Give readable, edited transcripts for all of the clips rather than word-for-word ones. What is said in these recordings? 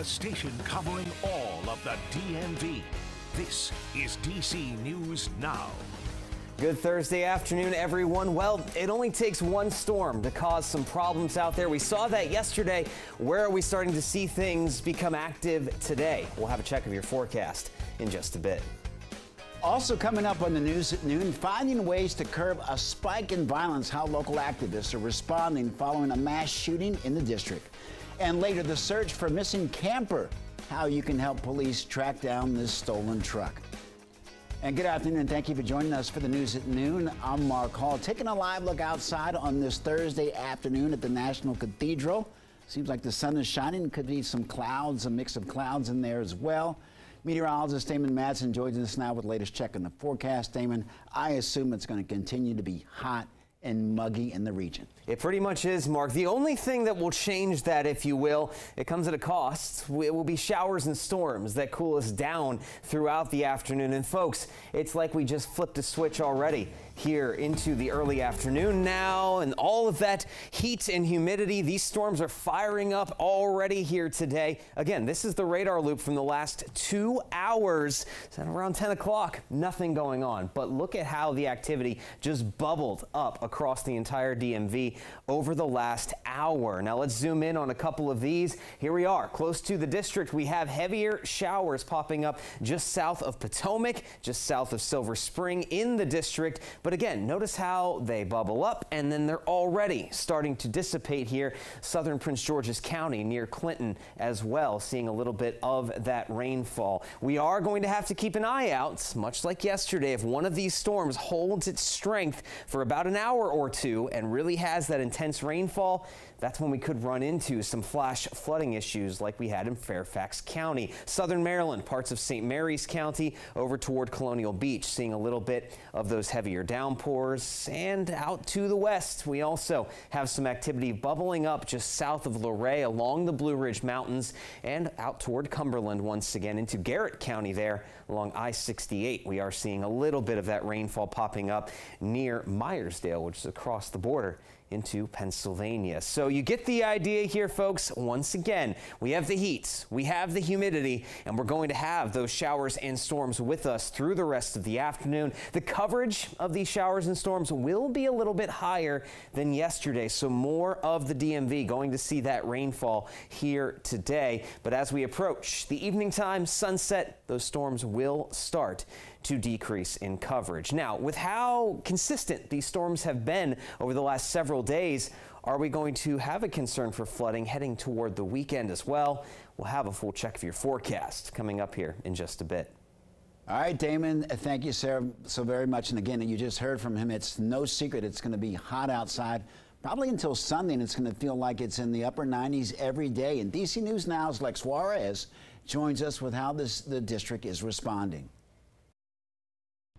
the station covering all of the DMV. This is DC News Now. Good Thursday afternoon, everyone. Well, it only takes one storm to cause some problems out there. We saw that yesterday. Where are we starting to see things become active today? We'll have a check of your forecast in just a bit. Also coming up on the news at noon, finding ways to curb a spike in violence, how local activists are responding following a mass shooting in the district. And later, the search for missing camper, how you can help police track down this stolen truck. And good afternoon, and thank you for joining us for the news at noon. I'm Mark Hall, taking a live look outside on this Thursday afternoon at the National Cathedral. Seems like the sun is shining. Could be some clouds, a mix of clouds in there as well. Meteorologist Damon Madsen joins us now with the latest check on the forecast. Damon, I assume it's going to continue to be hot and muggy in the region. It pretty much is, Mark. The only thing that will change that, if you will, it comes at a cost. It will be showers and storms that cool us down throughout the afternoon. And folks, it's like we just flipped a switch already here into the early afternoon now, and all of that heat and humidity. These storms are firing up already here today. Again, this is the radar loop from the last 2 hours. At around 10 o'clock, nothing going on. But look at how the activity just bubbled up across the entire DMV over the last hour. Now let's zoom in on a couple of these. Here we are, close to the district. We have heavier showers popping up just south of Potomac, just south of Silver Spring in the district. But again, notice how they bubble up and then they're already starting to dissipate here. Southern Prince George's County near Clinton as well, seeing a little bit of that rainfall. We are going to have to keep an eye out, much like yesterday, if one of these storms holds its strength for about an hour or two and really has that intense rainfall. That's when we could run into some flash flooding issues like we had in Fairfax County. Southern Maryland, parts of St. Mary's County over toward Colonial Beach, seeing a little bit of those heavier downpours. And out to the west, we also have some activity bubbling up just south of Luray along the Blue Ridge Mountains and out toward Cumberland once again into Garrett County there along I-68. We are seeing a little bit of that rainfall popping up near Myersdale, which is across the border into Pennsylvania. So you get the idea here, folks. Once again, we have the heat, we have the humidity, and we're going to have those showers and storms with us through the rest of the afternoon. The coverage of these showers and storms will be a little bit higher than yesterday, so more of the DMV going to see that rainfall here today. But as we approach the evening time, sunset, those storms will start to decrease in coverage. Now, with how consistent these storms have been over the last several days, are we going to have a concern for flooding heading toward the weekend as well? We'll have a full check of your forecast coming up here in just a bit. All right, Damon, thank you, Sarah, so very much. And again, you just heard from him. It's no secret it's going to be hot outside, probably until Sunday, and it's going to feel like it's in the upper 90s every day. And DC News Now's Lex Juarez joins us with how the district is responding.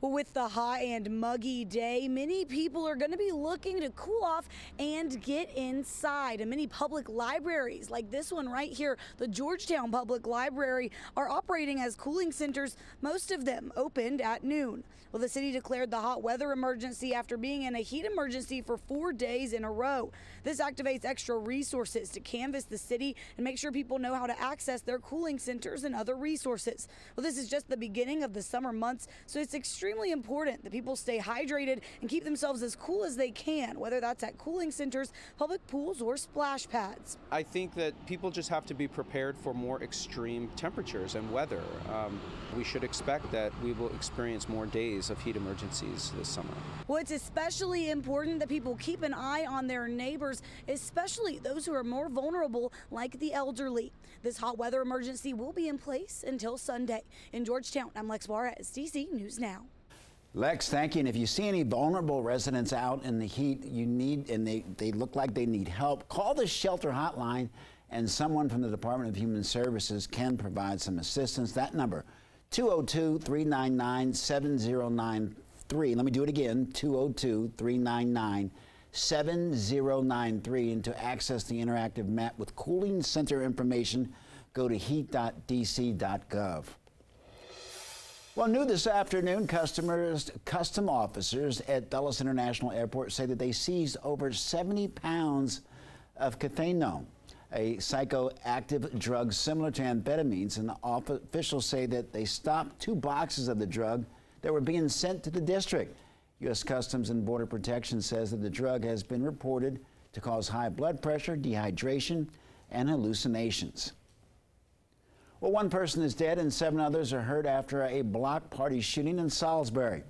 Well, with the hot and muggy day, many people are going to be looking to cool off and get inside. And many public libraries, like this one right here, the Georgetown Public Library, are operating as cooling centers. Most of them opened at noon. Well, the city declared the hot weather emergency after being in a heat emergency for 4 days in a row. This activates extra resources to canvass the city and make sure people know how to access their cooling centers and other resources. Well, this is just the beginning of the summer months, so it's extremely important that people stay hydrated and keep themselves as cool as they can, whether that's at cooling centers, public pools, or splash pads. I think that people just have to be prepared for more extreme temperatures and weather. We should expect that we will experience more days of heat emergencies this summer. Well, it's especially important that people keep an eye on their neighbors, especially those who are more vulnerable, like the elderly. This hot weather emergency will be in place until Sunday. In Georgetown, I'm Lex Juarez, DC News Now. Lex, thank you. And if you see any vulnerable residents out in the heat, and they look like they need help, call the shelter hotline, and someone from the Department of Human Services can provide some assistance. That number, 202-399-7093. Let me do it again, 202-399-7093. And to access the interactive map with cooling center information, go to heat.dc.gov. Well, new this afternoon, custom officers at Dulles International Airport say that they seized over 70 pounds of cathinone. a psychoactive drug similar to amphetamines, and officials say that they stopped 2 boxes of the drug that were being sent to the district. U.S. Customs and Border Protection says that the drug has been reported to cause high blood pressure, dehydration, and hallucinations. Well, 1 person is dead and 7 others are hurt after a block party shooting in Salisbury.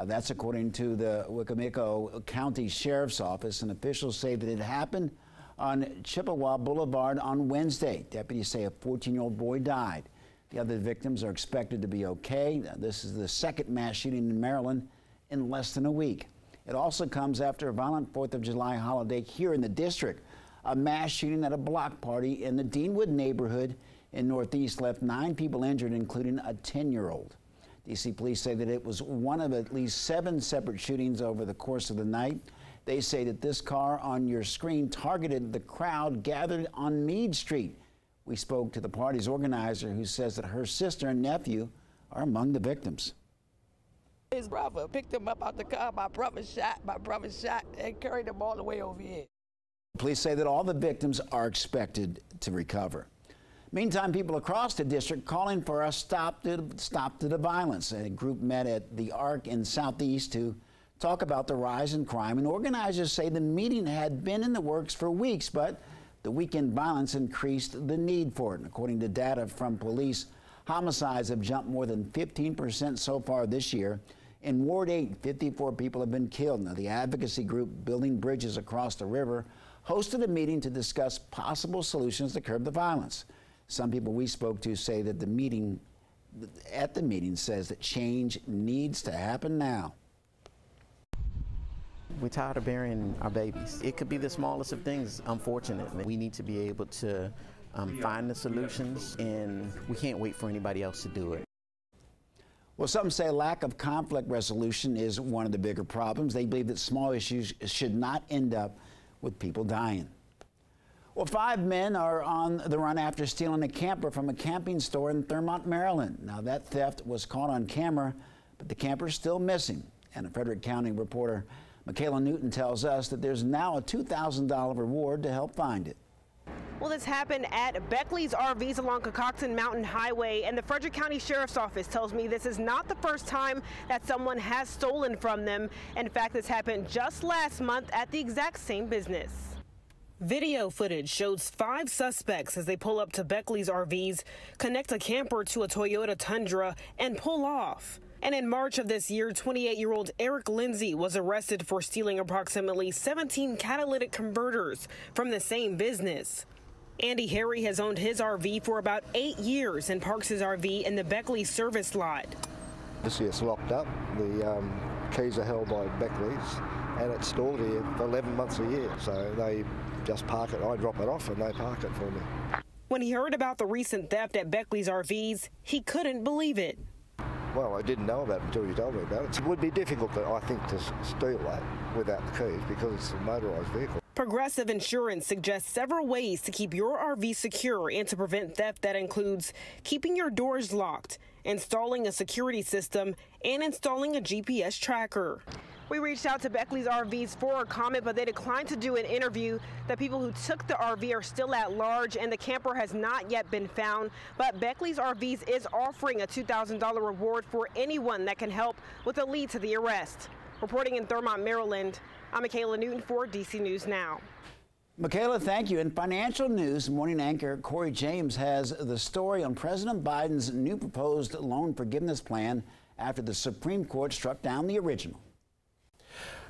That's according to the Wicomico County Sheriff's Office, and officials say that it happened on Chippewa Boulevard on Wednesday. Deputies say a 14-year-old boy died. The other victims are expected to be okay. This is the 2nd mass shooting in Maryland in less than a week. It also comes after a violent 4th of July holiday here in the district. A mass shooting at a block party in the Deanwood neighborhood in Northeast left 9 people injured, including a 10-year-old. D.C. police say that it was one of at least 7 separate shootings over the course of the night. They say that this car on your screen targeted the crowd gathered on Meade Street. We spoke to the party's organizer, who says that her sister and nephew are among the victims. His brother picked him up out the car. My brother shot and carried him all the way over here. Police say that all the victims are expected to recover. Meantime, people across the district calling for a stop to the violence. A group met at the Arc in Southeast to talk about the rise in crime, and organizers say the meeting had been in the works for weeks, but the weekend violence increased the need for it. And according to data from police, homicides have jumped more than 15% so far this year. In Ward 8, 54 people have been killed. Now, the advocacy group Building Bridges Across the River hosted a meeting to discuss possible solutions to curb the violence. Some people we spoke to say that the meeting says that change needs to happen now. We're tired of burying our babies. It could be the smallest of things, unfortunately. We need to be able to find the solutions, and we can't wait for anybody else to do it. Well, some say lack of conflict resolution is one of the bigger problems. They believe that small issues should not end up with people dying. Well, 5 men are on the run after stealing a camper from a camping store in Thurmont, Maryland. Now, that theft was caught on camera, but the camper is still missing. And a Frederick County reporter, Michaela Newton, tells us that there's now a $2,000 reward to help find it. Well, this happened at Beckley's RVs along Cocoxton Mountain Highway, and the Frederick County Sheriff's Office tells me this is not the first time that someone has stolen from them. In fact, this happened just last month at the exact same business. Video footage shows 5 suspects as they pull up to Beckley's RVs, connect a camper to a Toyota Tundra, and pull off. And in March of this year, 28-year-old Eric Lindsay was arrested for stealing approximately 17 catalytic converters from the same business. Andy Harry has owned his RV for about 8 years and parks his RV in the Beckley service lot. This year's locked up. The keys are held by Beckley's, and it's stored here for 11 months a year. So they just park it. I drop it off and they park it for me. When he heard about the recent theft at Beckley's RVs, he couldn't believe it. Well, I didn't know about it until you told me about it. It would be difficult, I think, to steal that without the keys because it's a motorised vehicle. Progressive Insurance suggests several ways to keep your RV secure and to prevent theft. That includes keeping your doors locked, installing a security system, and installing a GPS tracker. We reached out to Beckley's RVs for a comment, but they declined to do an interview. The people who took the RV are still at large, and the camper has not yet been found. But Beckley's RVs is offering a $2,000 reward for anyone that can help with a lead to the arrest. Reporting in Thurmont, Maryland, I'm Michaela Newton for DC News Now. Michaela, thank you. In financial news, morning anchor Corey James has the story on President Biden's new proposed loan forgiveness plan after the Supreme Court struck down the original.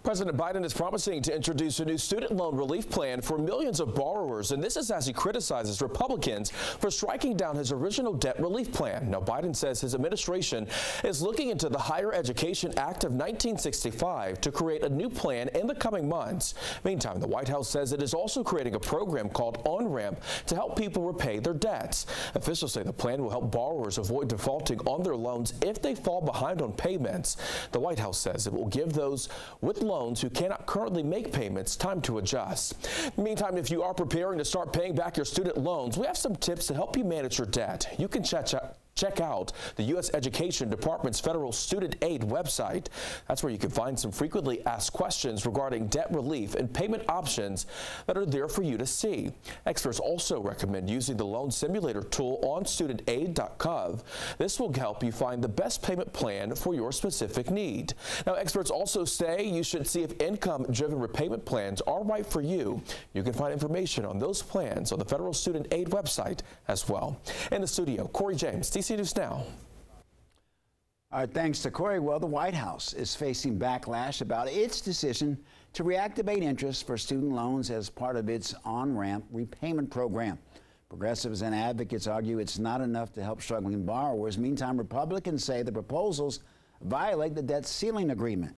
President Biden is promising to introduce a new student loan relief plan for millions of borrowers, and this is as he criticizes Republicans for striking down his original debt relief plan. Now, Biden says his administration is looking into the Higher Education Act of 1965 to create a new plan in the coming months. Meantime, the White House says it is also creating a program called On-Ramp to help people repay their debts. Officials say the plan will help borrowers avoid defaulting on their loans if they fall behind on payments. The White House says it will give those with loans who cannot currently make payments time to adjust. Meantime, if you are preparing to start paying back your student loans, we have some tips to help you manage your debt. You can check check out the U.S. Education Department's Federal Student Aid website. That's where you can find some frequently asked questions regarding debt relief and payment options that are there for you to see. Experts also recommend using the loan simulator tool on studentaid.gov. This will help you find the best payment plan for your specific need. Now, experts also say you should see if income-driven repayment plans are right for you. You can find information on those plans on the Federal Student Aid website as well. In the studio, Corey James, DC News Now. All right, thanks to Corey. Well, the White House is facing backlash about its decision to reactivate interest for student loans as part of its on-ramp repayment program. Progressives and advocates argue it's not enough to help struggling borrowers. Meantime, Republicans say the proposals violate the debt ceiling agreement.